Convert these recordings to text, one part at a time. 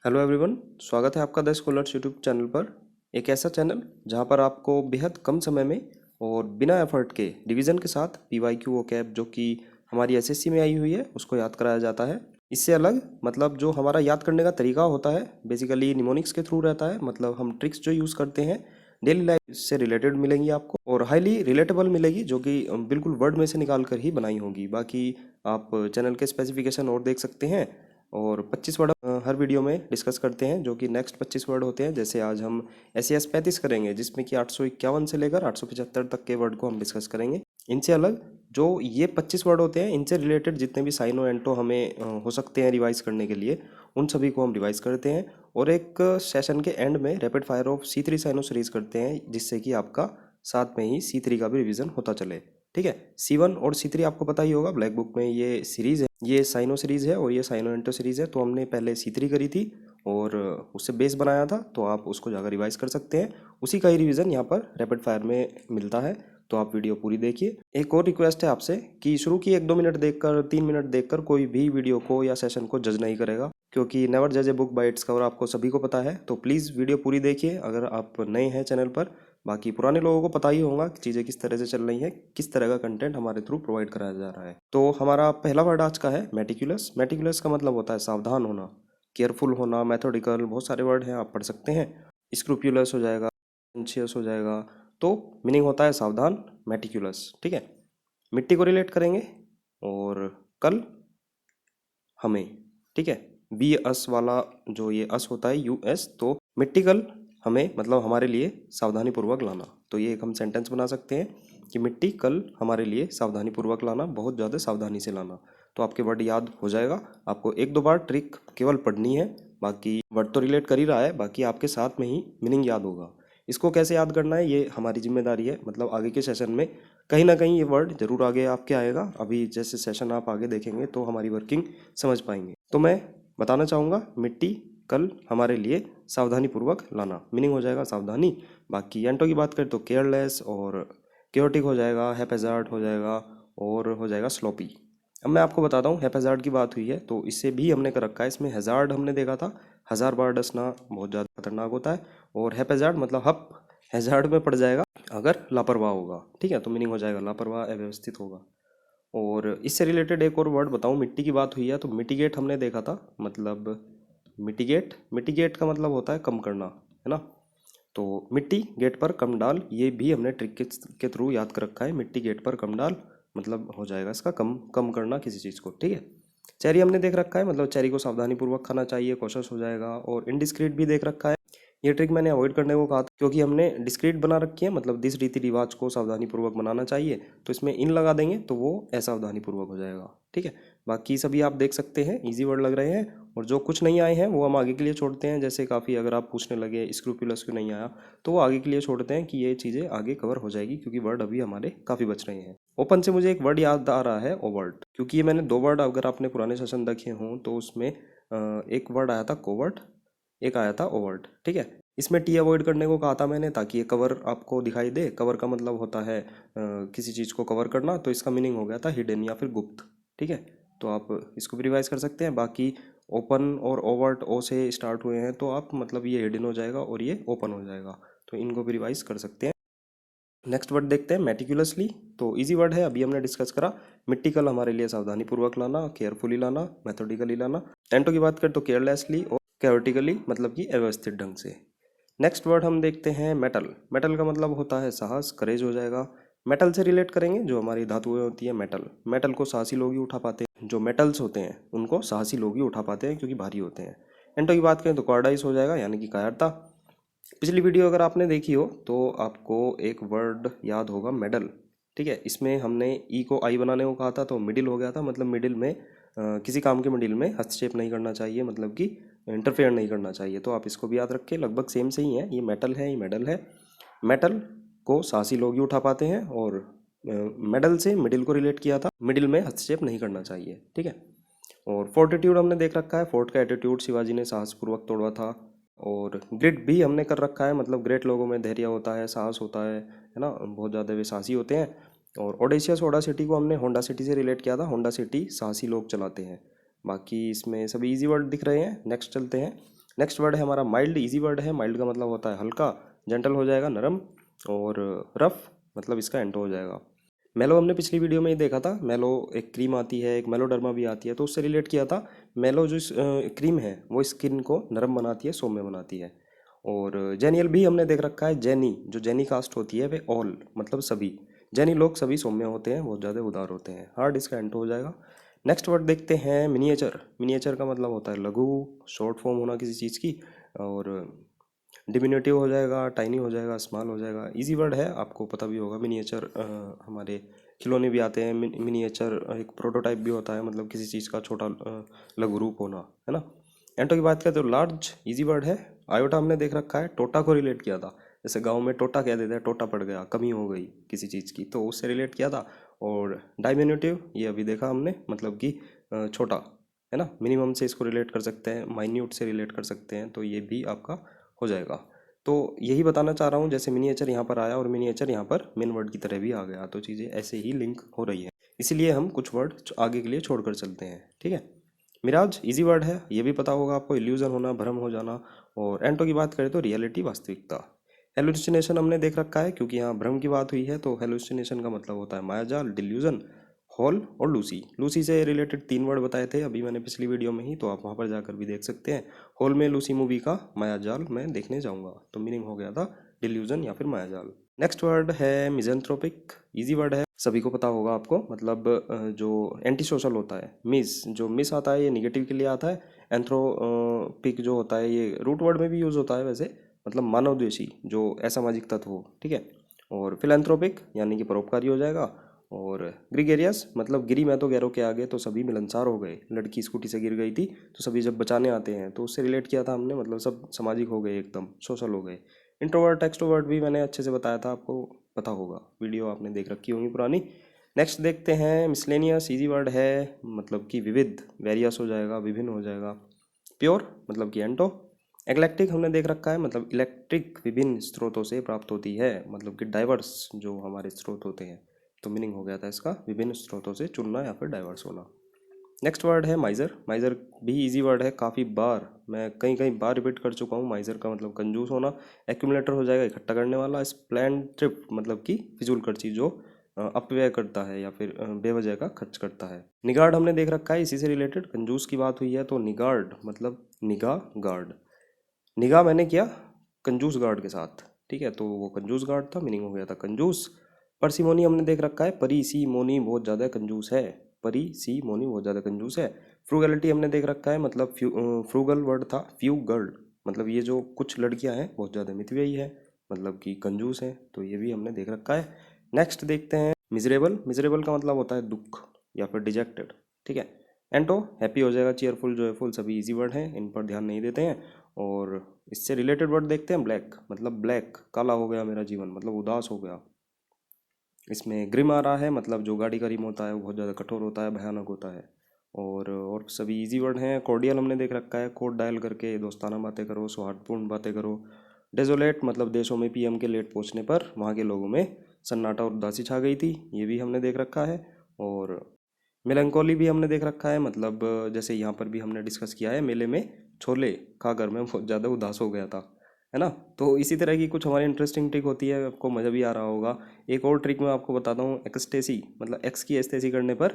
Hello everyone, स्वागत है आपका द स्कॉलर्स यूट्यूब चैनल पर। एक ऐसा चैनल जहां पर आपको बेहद कम समय में और बिना एफर्ट के डिवीज़न के साथ पीवाईक्यू वोकैब जो कि हमारी एसएससी में आई हुई है उसको याद कराया जाता है। इससे अलग मतलब जो हमारा याद करने का तरीका होता है बेसिकली निमोनिक्स के थ्रू रहता है। मतलब हम ट्रिक्स जो यूज़ करते हैं डेली लाइफ से रिलेटेड मिलेंगी आपको और हाईली रिलेटेबल मिलेगी, जो कि बिल्कुल वर्ड में से निकाल कर ही बनाई होगी। बाकी आप चैनल के स्पेसिफिकेशन और देख सकते हैं। और 25 वर्ड हर वीडियो में डिस्कस करते हैं, जो कि नेक्स्ट 25 वर्ड होते हैं। जैसे आज हम SES 35 करेंगे, जिसमें कि 851 से लेकर 875 तक के वर्ड को हम डिस्कस करेंगे। इनसे अलग जो ये 25 वर्ड होते हैं, इनसे रिलेटेड जितने भी साइनो एंटो हमें हो सकते हैं रिवाइज करने के लिए, उन सभी को हम रिवाइज करते हैं। और एक सेशन के एंड में रैपिड फायर ऑफ C3 साइनो सीरीज करते हैं, जिससे कि आपका साथ में ही C3 का भी रिवीजन होता चले। ठीक है, C1 और C3 आपको पता ही होगा, ब्लैक बुक में ये सीरीज है, ये साइनो सीरीज है और ये साइनो एंटो सीरीज है। तो हमने पहले C3 करी थी और उससे बेस बनाया था, तो आप उसको जाकर रिवाइज कर सकते हैं। उसी का ही रिवीजन यहाँ पर रैपिड फायर में मिलता है, तो आप वीडियो पूरी देखिए। एक और रिक्वेस्ट है आपसे कि शुरू की 1-2 मिनट देखकर 3 मिनट देखकर कोई भी वीडियो को या सेशन को जज नहीं करेगा, क्योंकि नेवर जज a book by its cover आपको सभी को पता है। तो प्लीज़ वीडियो पूरी देखिए अगर आप नए हैं चैनल पर। बाकी पुराने लोगों को पता ही होगा कि चीज़ें किस तरह से चल रही हैं, किस तरह का कंटेंट हमारे थ्रू प्रोवाइड कराया जा रहा है। तो हमारा पहला वर्ड आज का है मेटिकुलस। मेटिकुलस का मतलब होता है सावधान होना, केयरफुल होना, मेथोडिकल, बहुत सारे वर्ड हैं आप पढ़ सकते हैं। स्क्रूपुलस हो जाएगा, कॉन्शियस हो जाएगा। तो मीनिंग होता है सावधान, मेटिकुलस। ठीक है, मिट्टी को रिलेट करेंगे और कल हमें। ठीक है, बी अस वाला जो ये अस होता है US, तो मिट्टी कल हमें मतलब हमारे लिए सावधानी पूर्वक लाना। तो ये एक हम सेंटेंस बना सकते हैं कि मिट्टी कल हमारे लिए सावधानी पूर्वक लाना, बहुत ज़्यादा सावधानी से लाना। तो आपके वर्ड याद हो जाएगा। आपको 1-2 बार ट्रिक केवल पढ़नी है, बाकी वर्ड तो रिलेट कर ही रहा है, बाकी आपके साथ में ही मीनिंग याद होगा। इसको कैसे याद करना है ये हमारी जिम्मेदारी है। मतलब आगे के सेशन में कहीं ना कहीं ये वर्ड जरूर आगे आपके आएगा। अभी जैसे सेशन आप आगे देखेंगे तो हमारी वर्किंग समझ पाएंगे। तो मैं बताना चाहूँगा मिट्टी कल हमारे लिए सावधानी पूर्वक लाना, मीनिंग हो जाएगा सावधानी। बाकी एंटो की बात करें तो केयरलेस और केयोटिक हो जाएगा, हैपेजार्ड हो जाएगा और हो जाएगा स्लोपी। अब मैं आपको बताता हूँ, हैपेजार्ड की बात हुई है तो इससे भी हमने कर रखा है। इसमें हैजार्ड हमने देखा था, 1000 बार डसना बहुत ज़्यादा खतरनाक होता है। और हैपेजार्ड मतलब हप हैजार्ड में पड़ जाएगा अगर लापरवाह होगा। ठीक है, तो मीनिंग हो जाएगा लापरवाह, अव्यवस्थित होगा। और इससे रिलेटेड एक और वर्ड बताऊँ, मिट्टी की बात हुई है तो मिटिगेट हमने देखा था। मतलब मिटिगेट, मिटिगेट का मतलब होता है कम करना, है ना। तो मिट्टी गेट पर कम डाल, ये भी हमने ट्रिक के थ्रू याद कर रखा है। मिट्टी गेट पर कम डाल मतलब हो जाएगा इसका कम कम करना किसी चीज़ को। ठीक है, चेरी हमने देख रखा है, मतलब चेरी को सावधानी पूर्वक खाना चाहिए, कॉशस हो जाएगा। और इनडिस्क्रीट भी देख रखा है। ये ट्रिक मैंने अवॉइड करने को कहा था, क्योंकि हमने डिस्क्रीट बना रखी है, मतलब जिस रीति रिवाज को सावधानी पूर्वक बनाना चाहिए, तो इसमें इन लगा देंगे तो वो असावधानी पूर्वक हो जाएगा। ठीक है, बाकी सभी आप देख सकते हैं, इजी वर्ड लग रहे हैं। और जो कुछ नहीं आए हैं वो हम आगे के लिए छोड़ते हैं। जैसे काफ़ी अगर आप पूछने लगे स्क्रूपुलस क्यों नहीं आया, तो वो आगे के लिए छोड़ते हैं कि ये चीज़ें आगे कवर हो जाएगी, क्योंकि वर्ड अभी हमारे काफ़ी बच रहे हैं। ओपन से मुझे एक वर्ड याद आ रहा है, ओवर्ट, क्योंकि ये मैंने 2 वर्ड अगर आपने पुराने सेशन देखे हों तो उसमें एक वर्ड आया था कोवर्ट, एक आया था ओवर्ट। ठीक है, इसमें टी अवॉइड करने को कहा था मैंने, ताकि ये कवर आपको दिखाई दे। कवर का मतलब होता है किसी चीज़ को कवर करना, तो इसका मीनिंग हो गया था हिडन या फिर गुप्त। ठीक है, तो आप इसको भी रिवाइज कर सकते हैं। बाकी ओपन और ओवर्ट ओ से स्टार्ट हुए हैं, तो आप मतलब ये हिडन हो जाएगा और ये ओपन हो जाएगा, तो इनको भी रिवाइज कर सकते हैं। नेक्स्ट वर्ड देखते हैं, मेटिकुलसली। तो इजी वर्ड है, अभी हमने डिस्कस करा। मिट्टी कल हमारे लिए सावधानी पूर्वक लाना, केयरफुली लाना, मेथोडिकली लाना। एंटो की बात करें तो केयरलेसली और कैओटिकली, मतलब कि अव्यवस्थित ढंग से। नेक्स्ट वर्ड हम देखते हैं मेटल। मेटल का मतलब होता है साहस, करेज हो जाएगा। मेटल से रिलेट करेंगे, जो हमारी धातुएं होती है मेटल, मेटल को साहसी लोग ही उठा पाते हैं। जो मेटल्स होते हैं उनको साहसी लोग ही उठा पाते हैं, क्योंकि भारी होते हैं। एंटो की बात करें तो कॉर्डाइस हो जाएगा, यानी कि कायरता। पिछली वीडियो अगर आपने देखी हो तो आपको एक वर्ड याद होगा, मेडल। ठीक है, इसमें हमने ई को आई बनाने को कहा था, तो मिडिल हो गया था। मतलब मिडिल में किसी काम के मिडिल में हस्तक्षेप नहीं करना चाहिए, मतलब कि इंटरफेयर नहीं करना चाहिए। तो आप इसको भी याद रखें, लगभग सेम से ही है। ये मेटल है, ये मेडल है। मेटल को साहसी लोग ही उठा पाते हैं, और मेडल से मिडिल को रिलेट किया था, मिडिल में हस्तक्षेप नहीं करना चाहिए। ठीक है, और फोर्टिट्यूड हमने देख रखा है, फोर्ट का एटीट्यूड शिवाजी ने साहसपूर्वक तोड़ा था। और ग्रेट भी हमने कर रखा है, मतलब ग्रेट लोगों में धैर्य होता है, साहस होता है ना, बहुत ज़्यादा वे साहसी होते हैं। और ओडेशियस होंडा सिटी को हमने होंडा सिटी से रिलेट किया था, होंडा सिटी साहसी लोग चलाते हैं। बाकी इसमें सभी इजी वर्ड दिख रहे हैं। नेक्स्ट चलते हैं। नेक्स्ट वर्ड है हमारा माइल्ड, इजी वर्ड है। माइल्ड का मतलब होता है हल्का, जेंटल हो जाएगा नरम, और रफ मतलब इसका एंटो हो जाएगा। मेलो हमने पिछली वीडियो में ही देखा था, मेलो एक क्रीम आती है, एक मेलोडर्मा भी आती है, तो उससे रिलेट किया था। मेलो जो क्रीम है वो स्किन को नरम बनाती है, सौम्य बनाती है। और जेनियल भी हमने देख रखा है, जेनी जो जेनी कास्ट होती है वे ऑल मतलब सभी, जेनी लोग सभी सौम्य होते हैं, बहुत ज़्यादा उदार होते हैं। हार्ड इसका एंटो हो जाएगा। नेक्स्ट वर्ड देखते हैं मिनिएचर। मिनिएचर का मतलब होता है लघु, शॉर्ट फॉर्म होना किसी चीज़ की, और डिमिनुटिव हो जाएगा, टाइनी हो जाएगा, स्मॉल हो जाएगा। इजी वर्ड है, आपको पता भी होगा। मिनिएचर हमारे खिलौने भी आते हैं। मिनिएचर एक प्रोटोटाइप भी होता है, मतलब किसी चीज़ का छोटा लघु रूप होना, है ना। एंटो की बात करें तो लार्ज इजी वर्ड है। आयोटा हमने देख रखा है, टोटा को रिलेट किया था। जैसे गांव में टोटा कह देते हैं, टोटा पड़ गया, कमी हो गई किसी चीज़ की, तो उससे रिलेट किया था। और डायमिनुटिव ये अभी देखा हमने, मतलब कि छोटा, है ना। मिनिमम से इसको रिलेट कर सकते हैं, माइन्यूट से रिलेट कर सकते हैं, तो ये भी आपका हो जाएगा। तो यही बताना चाह रहा हूँ, जैसे मिनिएचर यहाँ पर आया और मिनिएचर यहाँ पर मेन वर्ड की तरह भी आ गया, तो चीज़ें ऐसे ही लिंक हो रही है। इसीलिए हम कुछ वर्ड आगे के लिए छोड़कर चलते हैं, ठीक है। मिराज इजी वर्ड है, ये भी पता होगा आपको, इल्यूजन होना, भ्रम हो जाना। और एंटो की बात करें तो रियलिटी, वास्तविकता। हेलुसिनेशन हमने देख रखा है, क्योंकि यहाँ भ्रम की बात हुई है, तो हेलुसिनेशन का मतलब होता है मायाजाल, डिल्यूजन, हॉल और लूसी। लूसी से रिलेटेड 3 वर्ड बताए थे अभी मैंने पिछली वीडियो में ही, तो आप वहाँ पर जाकर भी देख सकते हैं। हॉल में लूसी मूवी का मायाजाल मैं देखने जाऊँगा, तो मीनिंग हो गया था डिल्यूजन या फिर मायाजाल। नेक्स्ट वर्ड है मिजेंथ्रोपिक, इजी वर्ड है, सभी को पता होगा आपको, मतलब जो एंटी सोशल होता है। मिस, जो मिस आता है ये निगेटिव के लिए आता है। एंथ्रोपिक जो होता है ये रूट वर्ड में भी यूज़ होता है वैसे, मतलब मानवद्वेषी, जो असामाजिक तत्व हो, ठीक है। और फिलैंथ्रोपिक यानी कि परोपकारी हो जाएगा। और ग्रिगेरियस मतलब गिरी मैं तो गैरों के आगे, तो सभी मिलनसार हो गए। लड़की स्कूटी से गिर गई थी, तो सभी जब बचाने आते हैं, तो उससे रिलेट किया था हमने, मतलब सब सामाजिक हो गए, एकदम सोशल हो गए। इंट्रोवर्ट एक्सट्रोवर्ट भी मैंने अच्छे से बताया था, आपको पता होगा, वीडियो आपने देख रखी होंगी पुरानी। नेक्स्ट देखते हैं मिसलेनियस, इजी वर्ड है, मतलब कि विविध, वेरियस हो जाएगा, विभिन्न हो जाएगा। प्योर मतलब कि एंटो। इक्लेक्टिक हमने देख रखा है, मतलब इलेक्ट्रिक विभिन्न स्रोतों से प्राप्त होती है, मतलब कि डाइवर्स जो हमारे स्रोत होते हैं, तो मीनिंग हो गया था इसका विभिन्न स्रोतों से चुनना या फिर डाइवर्स होना। नेक्स्ट वर्ड है माइजर। माइजर भी इजी वर्ड है, काफ़ी बार मैं कई कई बार रिपीट कर चुका हूँ। माइजर का मतलब कंजूस होना। एक्यूमुलेटर हो जाएगा इकट्ठा करने वाला। स्प्लेंट्रिप मतलब कि फिजूल खर्ची, जो अपव्यय करता है या फिर बेवजह का खर्च करता है। निगार्ड हमने देख रखा है, इसी से रिलेटेड कंजूस की बात हुई है, तो निगार्ड मतलब निगाह गार्ड। निगाह मैंने किया कंजूस गार्ड के साथ, ठीक है, तो वो कंजूस गार्ड था, मीनिंग हो गया था कंजूस। परसिमोनी हमने देख रखा है, परी सी मोनी बहुत ज़्यादा कंजूस है, परी सी मोनी बहुत ज़्यादा कंजूस है। फ्रूगैलिटी हमने देख रखा है, मतलब फ्रूगल वर्ड था, फ्यूगल मतलब ये जो कुछ लड़कियां हैं बहुत ज़्यादा मितव्ययी है, मतलब कि कंजूस हैं, तो ये भी हमने देख रखा है। नेक्स्ट देखते हैं मिजरेबल। मिजरेबल का मतलब होता है दुख या फिर डिजेक्टेड, ठीक है। एंटो हैप्पी हो जाएगा, चीयरफुल, जॉयफुल, सभी इजी वर्ड हैं, इन पर ध्यान नहीं देते हैं। और इससे रिलेटेड वर्ड देखते हैं ब्लैक, मतलब ब्लैक काला हो गया मेरा जीवन, मतलब उदास हो गया। इसमें ग्रिम आ रहा है, मतलब जो गाड़ी का रिम होता है वो बहुत ज़्यादा कठोर होता है, भयानक होता है। और सभी इजी वर्ड हैं। कॉर्डियल हमने देख रखा है, कोड डायल करके दोस्ताना बातें करो, सौहार्दपूर्ण बातें करो। डेजोलेट मतलब देशों में पीएम के लेट पहुंचने पर वहाँ के लोगों में सन्नाटा और उदासी छा गई थी, ये भी हमने देख रखा है। और मेलंकोली भी हमने देख रखा है, मतलब जैसे यहाँ पर भी हमने डिस्कस किया है, मेले में छोले खाकर मैं बहुत ज़्यादा उदास हो गया था, है ना। तो इसी तरह की कुछ हमारी इंटरेस्टिंग ट्रिक होती है, आपको मज़ा भी आ रहा होगा। एक और ट्रिक मैं आपको बताता हूँ, एक्सटेसी मतलब एक्स की एस्टेसी करने पर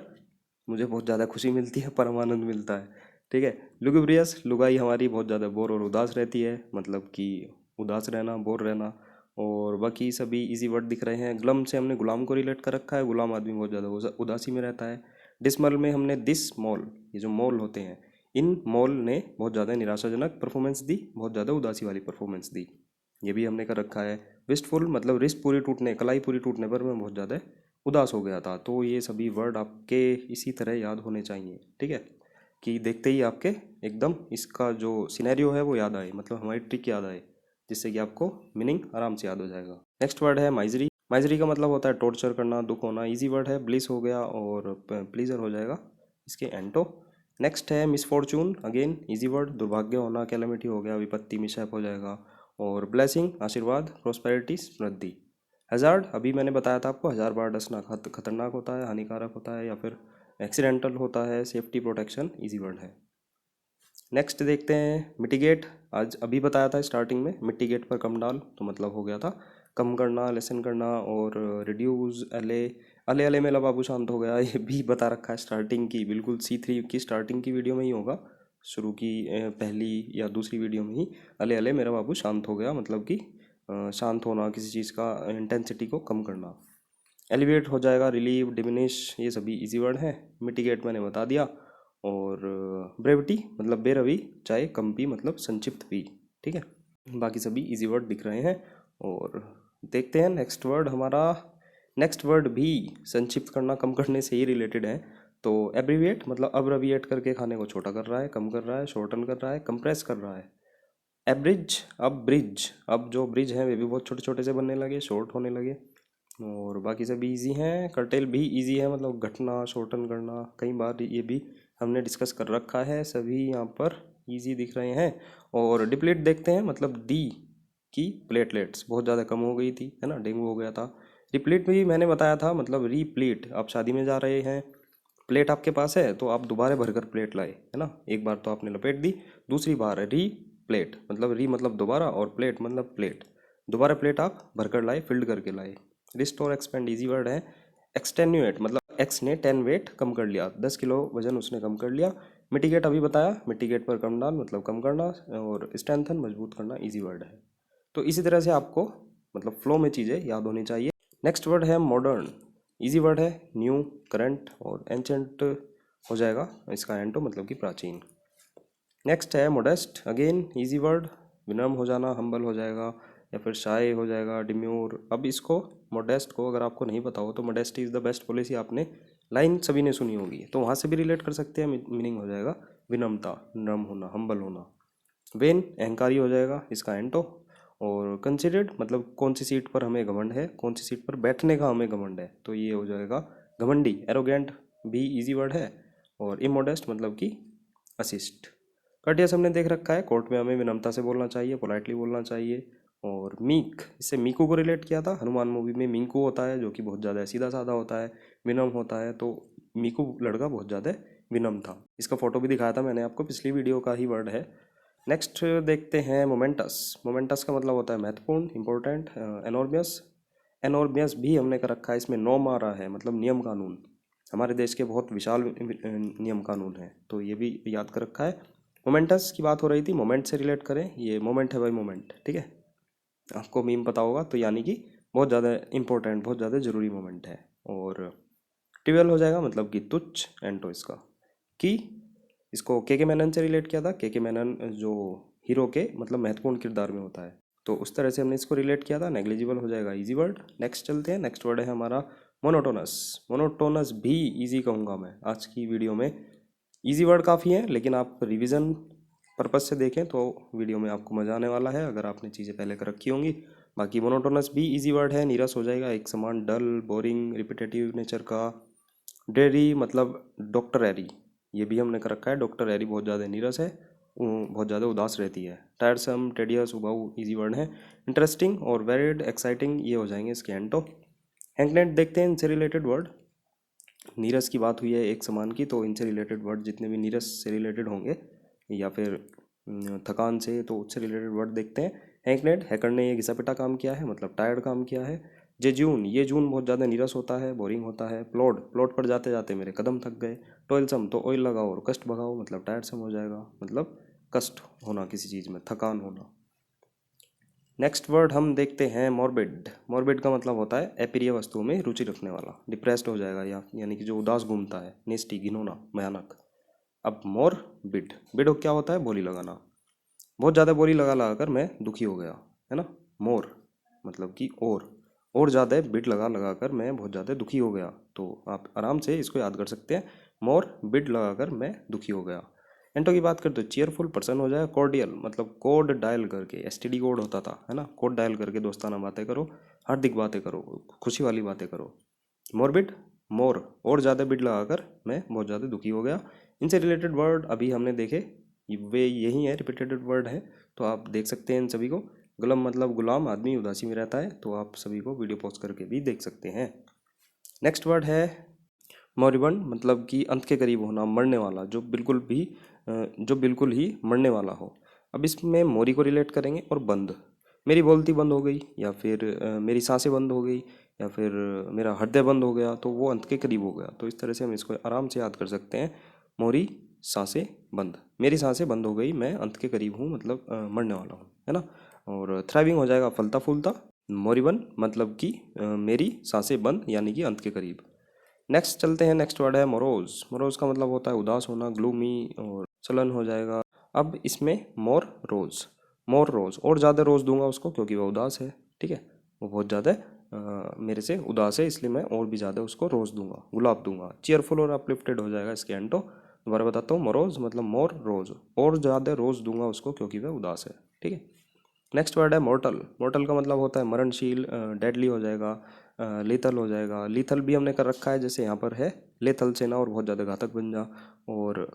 मुझे बहुत ज़्यादा खुशी मिलती है, परमानंद मिलता है, ठीक है। लुगुब्रियस लुगाई हमारी बहुत ज़्यादा बोर और उदास रहती है, मतलब कि उदास रहना, बोर रहना। और बाकी सभी इजी वर्ड दिख रहे हैं। ग्लम से हमने गुलाम को रिलेट कर रखा है, गुलाम आदमी बहुत ज़्यादा उदासी में रहता है। डिसमल में हमने दिस मॉल, ये जो मॉल होते हैं, इन मॉल ने बहुत ज़्यादा निराशाजनक परफॉर्मेंस दी, बहुत ज़्यादा उदासी वाली परफॉर्मेंस दी, ये भी हमने कर रखा है। विस्टफुल मतलब रिश्त पूरी टूटने, कलाई पूरी टूटने पर मैं बहुत ज़्यादा उदास हो गया था। तो ये सभी वर्ड आपके इसी तरह याद होने चाहिए, ठीक है, कि देखते ही आपके एकदम इसका जो सिनेरियो है वो याद आए, मतलब हमारी ट्रिक याद आए, जिससे कि आपको मीनिंग आराम से याद हो जाएगा। नेक्स्ट वर्ड है माइजरी। माइजरी का मतलब होता है टॉर्चर करना, दुख होना। इजी वर्ड है, ब्लिस हो गया और प्लीजर हो जाएगा इसके एंटो। नेक्स्ट है मिसफॉर्चून, अगेन इजी वर्ड, दुर्भाग्य होना, कैलेमिटी हो गया, विपत्ति, मिसहैप हो जाएगा। और ब्लेसिंग आशीर्वाद, प्रॉस्पेरिटी समृद्धि। हज़ार्ड अभी मैंने बताया था आपको, 1000 बार डसना खतरनाक होता है, हानिकारक होता है या फिर एक्सीडेंटल होता है। सेफ्टी प्रोटेक्शन इजी वर्ड है। नेक्स्ट देखते हैं मिटिगेट, आज अभी बताया था स्टार्टिंग में, मिटिगेट पर कम डाल, तो मतलब हो गया था कम करना, लेसन करना। और रिड्यूस, अले अले अले मेला बाबू शांत हो गया, ये भी बता रखा है स्टार्टिंग की, बिल्कुल C3 की स्टार्टिंग की वीडियो में ही होगा, शुरू की पहली या दूसरी वीडियो में ही। अले अले मेरा बाबू शांत हो गया, मतलब कि शांत होना, किसी चीज़ का इंटेंसिटी को कम करना। एलिवेट हो जाएगा, रिलीव, डिमिनिश, ये सभी इजी वर्ड हैं। मिटिगेट मैंने बता दिया। और ब्रेविटी मतलब बेरवी, चाहे कम पी मतलब संक्षिप्त पी, ठीक है। बाकी सभी इजी वर्ड दिख रहे हैं। और देखते हैं नेक्स्ट वर्ड हमारा। नेक्स्ट वर्ड भी संक्षिप्त करना, कम करने से ही रिलेटेड है। तो एब्रीविएट मतलब अब्रविएट करके खाने को छोटा कर रहा है, कम कर रहा है, शॉर्टन कर रहा है, कंप्रेस कर रहा है। एब्रिज, अब ब्रिज, अब जो ब्रिज हैं वे भी बहुत छोटे छोटे से बनने लगे, शॉर्ट होने लगे। और बाकी सब भी इजी हैं। कर्टेल भी इजी है, मतलब घटना, शॉर्टन करना, कई बार ये भी हमने डिस्कस कर रखा है, सभी यहाँ पर इजी दिख रहे हैं। और डिप्लीट देखते हैं, मतलब डी की प्लेटलेट्स बहुत ज़्यादा कम हो गई थी, है ना, डेंगू हो गया था। रिप्लीट भी मैंने बताया था, मतलब रीप्लीट, आप शादी में जा रहे हैं, प्लेट आपके पास है तो आप दोबारा भरकर प्लेट लाए, है ना, एक बार तो आपने लपेट दी, दूसरी बार री प्लेट, मतलब री मतलब दोबारा और प्लेट मतलब प्लेट, दोबारा प्लेट आप भरकर लाए, फिल्ड करके लाए। रिस्टोर, एक्सपेंड इजी वर्ड है। एक्सटेन्यूएट मतलब एक्स ने 10 वेट कम कर लिया, 10 किलो वजन उसने कम कर लिया। मिटिगेट अभी बताया, मिटिगेट पर कम डाल मतलब कम करना। और स्ट्रेंथन मजबूत करना इजी वर्ड है। तो इसी तरह से आपको मतलब फ्लो में चीज़ें याद होनी चाहिए। नेक्स्ट वर्ड है मॉडर्न, इजी वर्ड है। न्यू, करंट और एंशंट हो जाएगा इसका एंटो, मतलब कि प्राचीन। नेक्स्ट है मोडेस्ट, अगेन इजी वर्ड, विनम्र हो जाना, हम्बल हो जाएगा, या फिर शाय हो जाएगा, डिम्योर। अब इसको मोडेस्ट को अगर आपको नहीं पता हो तो modesty is the best policy, आपने लाइन सभी ने सुनी होगी, तो वहाँ से भी रिलेट कर सकते हैं, मीनिंग हो जाएगा विनम्रता, नम्र होना, हम्बल होना। वेन, अहंकारी हो जाएगा इसका एंटो। और कंसिडर्ड मतलब कौन सी सीट पर हमें घमंड है, कौन सी सीट पर बैठने का हमें घमंड है, तो ये हो जाएगा घमंडी। एरोगेंट भी इजी वर्ड है। और इमोडेस्ट मतलब कि असिस्ट। कर्टियस हमने देख रखा है, कोर्ट में हमें विनम्रता से बोलना चाहिए, पोलाइटली बोलना चाहिए। और मीक, इससे मीकू को रिलेट किया था, हनुमान मूवी में मिंकू होता है जो कि बहुत ज़्यादा सीधा साधा होता है, विनम्र होता है, तो मीकू लड़का बहुत ज़्यादा विनम्र था। इसका फोटो भी दिखाया था मैंने आपको, पिछली वीडियो का ही वर्ड है। नेक्स्ट देखते हैं मोमेंटस। मोमेंटस का मतलब होता है महत्वपूर्ण, इंपॉर्टेंट। एनॉर्मियस, एनॉर्मियस भी हमने कर रखा है, इसमें नॉर्म आ रहा है, मतलब नियम कानून, हमारे देश के बहुत विशाल नियम कानून हैं, तो ये भी याद कर रखा है। मोमेंटस की बात हो रही थी, मोमेंट से रिलेट करें, ये मोमेंट है भाई, मोमेंट, ठीक है, आपको मीम पता होगा, तो यानी कि बहुत ज़्यादा इंपॉर्टेंट, बहुत ज़्यादा ज़रूरी मोमेंट है। और ट्रिवियल हो जाएगा, मतलब कि तुच्छ, एंटो इसका। कि इसको के मैनन से रिलेट किया था, के मैनन जो हीरो के मतलब महत्वपूर्ण किरदार में होता है, तो उस तरह से हमने इसको रिलेट किया था। नेग्लिजिबल हो जाएगा इजी वर्ड। नेक्स्ट चलते हैं, नेक्स्ट वर्ड है हमारा मोनोटोनस। मोनोटोनस भी इजी कहूँगा मैं आज की वीडियो में, इजी वर्ड काफ़ी है, लेकिन आप रिवीजन पर्पज से देखें तो वीडियो में आपको मज़ा आने वाला है, अगर आपने चीज़ें पहले कर रखी होंगी। बाकी मोनोटोनस भी इजी वर्ड है, नीरस हो जाएगा, एक समान, डल, बोरिंग, रिपीटेटिव नेचर का। ड्रेरी मतलब डॉक्टर एरी, ये भी हमने कर रखा है, डॉक्टर एरी बहुत ज़्यादा नीरस है, बहुत ज़्यादा उदास रहती है। टायरसम, टेडियस, उबाऊ इजी वर्ड है। इंटरेस्टिंग और वेरिड, एक्साइटिंग ये हो जाएंगे इसके एंटो। हैंकनेट देखते हैं, इनसे रिलेटेड वर्ड। नीरस की बात हुई है एक समान की, तो इनसे रिलेटेड वर्ड जितने भी नीरस से रिलेटेड होंगे या फिर थकान से, तो उससे रिलेटेड वर्ड देखते हैं। हैंकनेट, हैकर ने ये घिसा पिटा काम किया है, मतलब टायर्ड काम किया है। जेजून, ये जून बहुत ज़्यादा नीरस होता है, बोरिंग होता है। प्लॉट, प्लॉट पर जाते जाते मेरे कदम थक गए। टोइलसम, तो ऑयल लगाओ और कष्ट भगाओ, मतलब टायर्डसम हो जाएगा, मतलब कष्ट होना किसी चीज़ में, थकान होना। नेक्स्ट वर्ड हम देखते हैं मॉर्बिड। मॉर्बिड का मतलब होता है अप्रिय वस्तुओं में रुचि रखने वाला, डिप्रेस्ड हो जाएगा, या यानी कि जो उदास घूमता है, नेस्टी, घिनौना, भयानक। अब मोर बिड, बिड क्या होता है, बोली लगाना, बहुत ज़्यादा बोली लगा लगा कर मैं दुखी हो गया, है ना। मोर मतलब कि और ज़्यादा बिड लगा लगा कर मैं बहुत ज़्यादा दुखी हो गया, तो आप आराम से इसको याद कर सकते हैं, मोर बिड लगा कर मैं दुखी हो गया। एंटो की बात करते हो, चीयरफुल पर्सन हो जाए। कॉर्डियल मतलब कोड डायल करके, एसटीडी कोड होता था, है ना, कोड डायल करके दोस्ताना बातें करो, हार्दिक बातें करो, खुशी वाली बातें करो। मोरबिड, मोर और ज़्यादा बिड लगाकर मैं बहुत ज़्यादा दुखी हो गया। इनसे रिलेटेड वर्ड अभी हमने देखे, वे यही है, रिपीटेड वर्ड है, तो आप देख सकते हैं इन सभी को। गुलाम मतलब गुलाम, आदमी उदासी में रहता है, तो आप सभी को वीडियो पॉज करके भी देख सकते हैं। नेक्स्ट वर्ड है मॉरिबंड, मतलब कि अंत के करीब होना, मरने वाला, जो बिल्कुल ही मरने वाला हो। अब इसमें मोरी को रिलेट करेंगे और बंद, मेरी बोलती बंद हो गई या फिर मेरी सांसें बंद हो गई या फिर मेरा हृदय बंद हो गया तो वो अंत के करीब हो गया। तो इस तरह से हम इसको आराम से याद कर सकते हैं। मोरी सांसें बंद, मेरी सांसें बंद हो गई, मैं अंत के करीब हूँ, मतलब मरने वाला हूँ, है ना। और थ्राइविंग हो जाएगा फलता फूलता। मोरिबंद मतलब कि मेरी सांसें बंद यानी कि अंत के करीब। नेक्स्ट चलते हैं, नेक्स्ट वर्ड है मोरोज। मोरोज का मतलब होता है उदास होना, ग्लूमी, और चलन हो जाएगा। अब इसमें मोर रोज, मोर रोज, और ज़्यादा रोज दूंगा उसको क्योंकि वह उदास है, ठीक है, वो बहुत ज़्यादा मेरे से उदास है, इसलिए मैं और भी ज़्यादा उसको रोज दूंगा, गुलाब दूंगा। चीयरफुल और अपलिफ्टेड हो जाएगा इसके एंटो। दोबारा बताता हूँ, मोरोज मतलब मोर रोज, और ज़्यादा रोज दूंगा उसको क्योंकि वह उदास है, ठीक है। नेक्स्ट वर्ड है मोर्टल। मोर्टल का मतलब होता है मरणशील, डेडली हो जाएगा, लेथल हो जाएगा। लीथल भी हमने कर रखा है, जैसे यहाँ पर है लेथल से ना और बहुत ज़्यादा घातक बन जा, और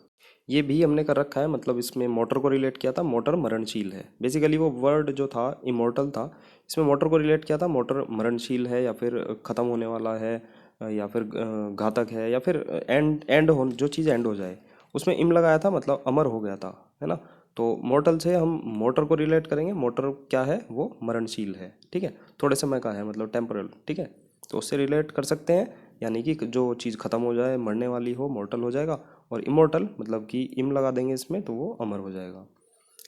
ये भी हमने कर रखा है, मतलब इसमें मोटर को रिलेट किया था, मोटर मरणशील है। बेसिकली वो वर्ड जो था इमोर्टल था, इसमें मोटर को रिलेट किया था, मोटर मरणशील है या फिर ख़त्म होने वाला है, या फिर घातक है, या फिर एंड हो, जो चीज़ एंड हो जाए। उसमें इम लगाया था, मतलब अमर हो गया था, है ना। तो मोर्टल से हम मोटर को रिलेट करेंगे, मोटर क्या है, वो मरणशील है, ठीक है, थोड़े समय का है, मतलब टेम्पोरल, ठीक है, तो उससे रिलेट कर सकते हैं। यानी कि जो चीज़ खत्म हो जाए, मरने वाली हो, मोर्टल हो जाएगा। और इमोर्टल मतलब कि इम लगा देंगे इसमें तो वो अमर हो जाएगा।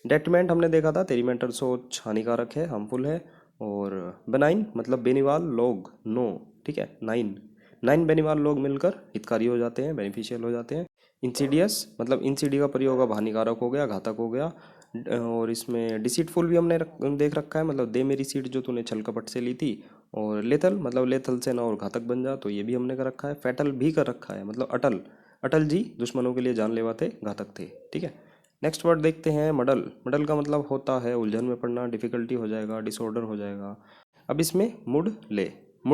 डेट्रीमेंट हमने देखा था, तेरीमेंटल सोच हानिकारक है, हार्मफुल है। और बेनाइन मतलब बेनीवाल लोग, नो, ठीक है, नाइन, नाइन बेनीवाल लोग मिलकर हितकारी हो जाते हैं, बेनिफिशियल हो जाते हैं। इंसीडियस मतलब इंसीडी का प्रयोग अब हानिकारक हो गया, घातक हो गया। और इसमें डिसीटफुल भी हमने देख रखा है, मतलब दे मेरी सीट जो तूने छल कपट से ली थी। और लेथल मतलब लेथल से ना और घातक बन जा, तो ये भी हमने कर रखा है। फैटल भी कर रखा है, मतलब अटल, अटल जी दुश्मनों के लिए जानलेवा थे, घातक थे, ठीक है। नेक्स्ट वर्ड देखते हैं, मडल। मडल का मतलब होता है उलझन में पड़ना, डिफिकल्टी हो जाएगा, डिसऑर्डर हो जाएगा। अब इसमें मुड़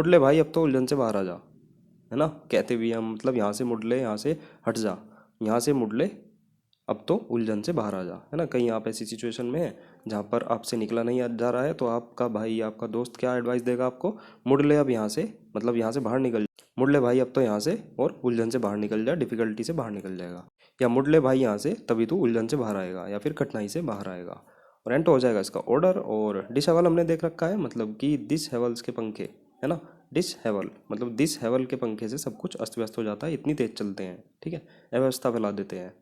ले भाई, अब तो उलझन से बाहर आ जा, है ना, कहते भी हम, मतलब यहाँ से मुड़ ले, यहाँ से हट जा, यहाँ से मुड़ ले, अब तो उलझन से बाहर आ जा, है ना। कहीं आप ऐसी सिचुएशन में हैं जहाँ पर आपसे निकला नहीं जा रहा है, तो आपका भाई, आपका दोस्त क्या एडवाइस देगा आपको, मुड़ ले अब यहाँ से, मतलब यहाँ से बाहर निकल, मुड़ ले भाई अब तो यहाँ से, और उलझन से बाहर निकल जा, डिफिकल्टी से बाहर निकल जाएगा। या मुड़ ले भाई यहाँ से, तभी तो उलझन से बाहर आएगा या फिर कठिनाई से बाहर आएगा। और एंड हो जाएगा इसका ऑर्डर। और डिश हेवल हमने देख रखा है, मतलब कि दिस हेवल्स के पंखे, है ना। डिश हेवल मतलब दिस हेवल के पंखे से सब कुछ अस्त व्यस्त हो जाता है, इतनी तेज चलते हैं, ठीक है, अव्यवस्था फैला देते हैं।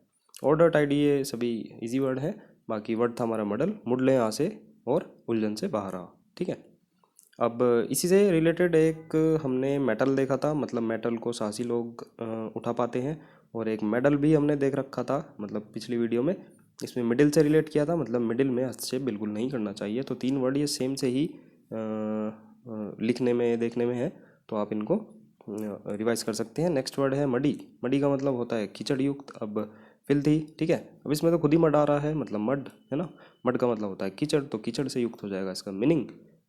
ऑर्डर टाइडी ये सभी इजी वर्ड है। बाकी वर्ड था हमारा मॉडल, मुड़ ले यहाँ से और उलझन से बाहर आ, ठीक है। अब इसी से रिलेटेड एक हमने मेटल देखा था, मतलब मेटल को साहसी लोग उठा पाते हैं। और एक मेडल भी हमने देख रखा था, मतलब पिछली वीडियो में, इसमें मिडिल से रिलेट किया था, मतलब मिडिल में हस्तक्षेप बिल्कुल नहीं करना चाहिए। तो तीन वर्ड ये सेम से ही लिखने में देखने में है, तो आप इनको रिवाइज कर सकते हैं। नेक्स्ट वर्ड है मडी। मडी का मतलब होता है कीचड़ युक्त। अब फिल्थी, ठीक है, अब इसमें तो खुद ही मड आ रहा है, मतलब मड, है ना। मड का मतलब होता है कीचड़, तो कीचड़ से युक्त हो जाएगा इसका मीनिंग।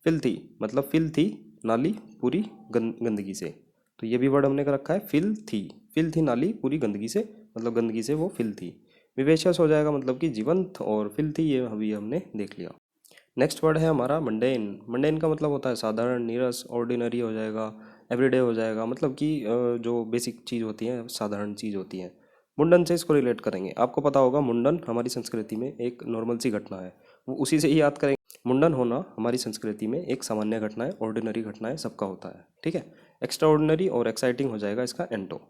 फिल्थी मतलब फिल्थी नाली पूरी गंदगी से, तो ये भी वर्ड हमने कर रखा है, फिल्थी, फिल्थी नाली पूरी गंदगी से, मतलब गंदगी से वो फिल्थी। विवेशियस हो जाएगा, मतलब कि जीवंत, और फिल्थी ये अभी हमने देख लिया। नेक्स्ट वर्ड है हमारा मंडेन। मंडेन का मतलब होता है साधारण, नीरस, ऑर्डिनरी हो जाएगा, एवरीडे हो जाएगा, मतलब कि जो बेसिक चीज़ होती है, साधारण चीज़ होती है। मुंडन से इसको रिलेट करेंगे, आपको पता होगा मुंडन हमारी संस्कृति में एक नॉर्मल सी घटना है, वो उसी से ही याद करेंगे। मुंडन होना हमारी संस्कृति में एक सामान्य घटना है, ऑर्डिनरी घटना है, सबका होता है, ठीक है। एक्स्ट्रा ऑर्डिनरी और एक्साइटिंग हो जाएगा इसका एंटो।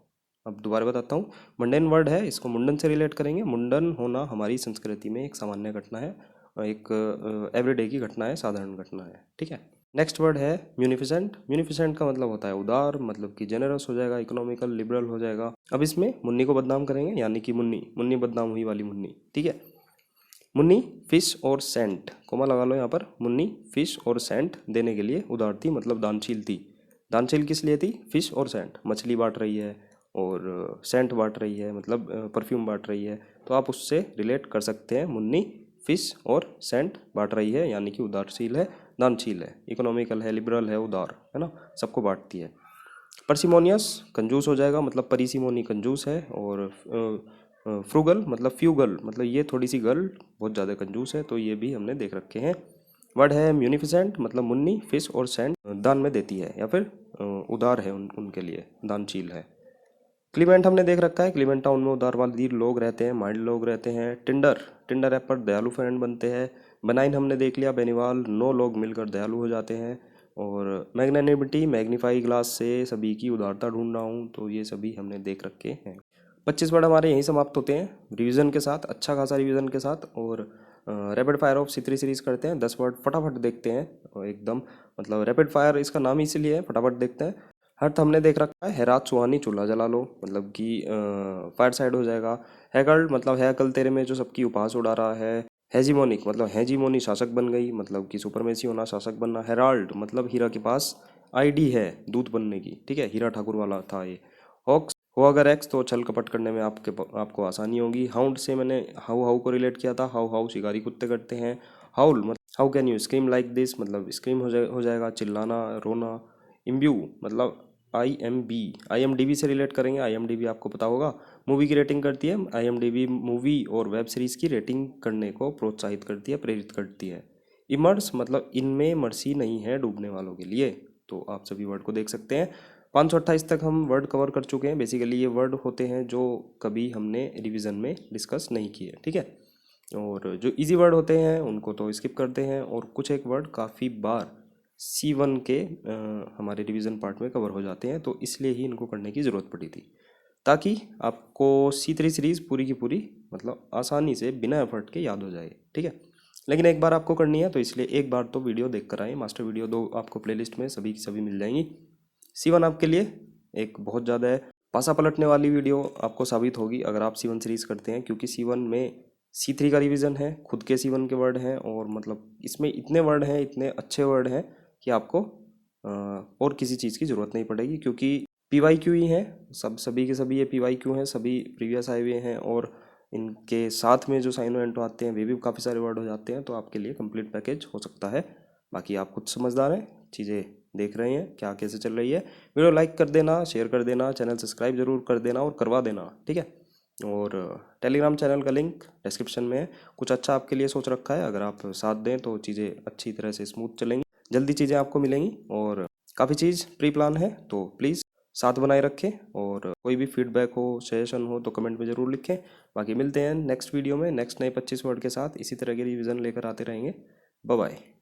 अब दोबारा बताता हूँ, मंडेन वर्ड है, इसको मुंडन से रिलेट करेंगे। मुंडन होना हमारी संस्कृति में एक सामान्य घटना है, एक एवरीडे की घटना है, साधारण घटना है, ठीक है। नेक्स्ट वर्ड है म्यूनिफिसेंट। म्यूनिफिसेंट का मतलब होता है उदार, मतलब कि जेनरस हो जाएगा, इकोनॉमिकल, लिबरल हो जाएगा। अब इसमें मुन्नी को बदनाम करेंगे, यानी कि मुन्नी, मुन्नी बदनाम हुई वाली मुन्नी, ठीक है। मुन्नी फिश और सेंट, कोमा लगा लो यहाँ पर, मुन्नी फिश और सेंट देने के लिए उदार थी, मतलब दानशील थी। दानशील किस लिए थी, फिश और सेंट, मछली बांट रही है और सेंट बांट रही है, मतलब परफ्यूम बांट रही है, तो आप उससे रिलेट कर सकते हैं। मुन्नी फिश और सेंट बांट रही है, यानी कि उदारशील है, दानशील है, इकोनॉमिकल है, लिबरल है, उदार है ना, सबको बांटती है। परसिमोनियस कंजूस हो जाएगा, मतलब परिसिमोनी कंजूस है। और फ्रूगल मतलब फ्यूगल, मतलब ये थोड़ी सी गर्ल बहुत ज़्यादा कंजूस है, तो ये भी हमने देख रखे हैं। वर्ड है म्यूनिफिसेंट, मतलब मुन्नी फिश और सेंट दान में देती है या फिर उदार है, उनके लिए दानशील है। क्लीमेंट हमने देख रखा है, क्लीमेंट टाउन में उदारवादी लोग रहते हैं, माइल्ड लोग रहते हैं। टिंडर, टिंडर ऐप पर दयालु फ्रेंड बनते हैं। बेनाइन हमने देख लिया, बेनीवाल 9 लोग मिलकर दयालु हो जाते हैं। और मैग्नानिमिटी, मैग्नीफाई ग्लास से सभी की उदारता ढूंढ रहा हूँ, तो ये सभी हमने देख रखे हैं। 25 वर्ड हमारे यहीं समाप्त होते हैं रिवीजन के साथ, अच्छा खासा रिवीजन के साथ। और rapid fire of C3 series करते हैं, 10 वर्ड फटाफट देखते हैं और एकदम, मतलब रैपिड फायर इसका नाम इसीलिए है, फटाफट देखते हैं। हर्थ हमने देख रखा है, हैरात सुहानी चूल्हा जला लो, मतलब कि फायर साइड हो जाएगा। हैकल्ड मतलब है अकल तेरे में जो सबकी उपहास उड़ा रहा है। हेजीमोनिक मतलब हेजीमोनी शासक बन गई, मतलब कि सुपरमेसी होना, शासक बनना। हेराल्ड मतलब हीरा के पास आईडी है दूत बनने की, ठीक है, हीरा ठाकुर वाला था ये। हॉक्स हो अगर एक्स तो छल कपट करने में आपको आसानी होगी। हाउंड से मैंने हाउ हाउ को रिलेट किया था, हाउ हाउ शिकारी कुत्ते करते हैं। हाउल मतलब how can you scream like this, मतलब स्क्रीम हो जाएगा, चिल्लाना, रोना। इम्ब्यू मतलब IMDb से रिलेट करेंगे, IMDb आपको पता होगा मूवी की रेटिंग करती है। IMDb मूवी और वेब सीरीज़ की रेटिंग करने को प्रोत्साहित करती है, प्रेरित करती है। इमर्स मतलब इनमें मर्सी नहीं है डूबने वालों के लिए, तो आप सभी वर्ड को देख सकते हैं। 528 तक हम वर्ड कवर कर चुके हैं। बेसिकली ये वर्ड होते हैं जो कभी हमने रिवीजन में डिस्कस नहीं किए, ठीक है। और जो इजी वर्ड होते हैं उनको तो स्किप करते हैं, और कुछ एक वर्ड काफ़ी बार C1 के हमारे रिवीजन पार्ट में कवर हो जाते हैं, तो इसलिए ही इनको करने की ज़रूरत पड़ी थी, ताकि आपको C3 सीरीज़ पूरी की पूरी मतलब आसानी से बिना एफर्ट के याद हो जाए, ठीक है। लेकिन एक बार आपको करनी है, तो इसलिए एक बार तो वीडियो देख कर आए। मास्टर वीडियो 2 आपको प्लेलिस्ट में सभी की सभी मिल जाएंगी। C1 आपके लिए एक बहुत ज़्यादा है, पासा पलटने वाली वीडियो आपको साबित होगी अगर आप C1 सीरीज़ करते हैं, क्योंकि C1 में C3 का रिवीजन है, खुद के C1 के वर्ड हैं, और मतलब इसमें इतने वर्ड हैं, इतने अच्छे वर्ड हैं कि आपको और किसी चीज़ की ज़रूरत नहीं पड़ेगी, क्योंकि PYQ ही हैं, सभी के सभी ये PYQ हैं, सभी प्रीवियस आए हुए हैं। और इनके साथ में जो साइनो एंटो आते हैं वे भी काफ़ी सारे वर्ड हो जाते हैं, तो आपके लिए कंप्लीट पैकेज हो सकता है। बाकी आप खुद समझदार हैं, चीज़ें देख रहे हैं क्या कैसे चल रही है। वीडियो लाइक कर देना, शेयर कर देना, चैनल सब्सक्राइब जरूर कर देना और करवा देना, ठीक है। और टेलीग्राम चैनल का लिंक डिस्क्रिप्शन में है। कुछ अच्छा आपके लिए सोच रखा है, अगर आप साथ दें तो चीज़ें अच्छी तरह से स्मूथ चलेंगी, जल्दी चीज़ें आपको मिलेंगी, और काफ़ी चीज़ प्री प्लान है, तो प्लीज़ साथ बनाए रखें। और कोई भी फीडबैक हो, सजेशन हो तो कमेंट में ज़रूर लिखें। बाकी मिलते हैं नेक्स्ट वीडियो में नेक्स्ट नए 25 वर्ड के साथ, इसी तरह के रिवीजन लेकर आते रहेंगे। Bye bye.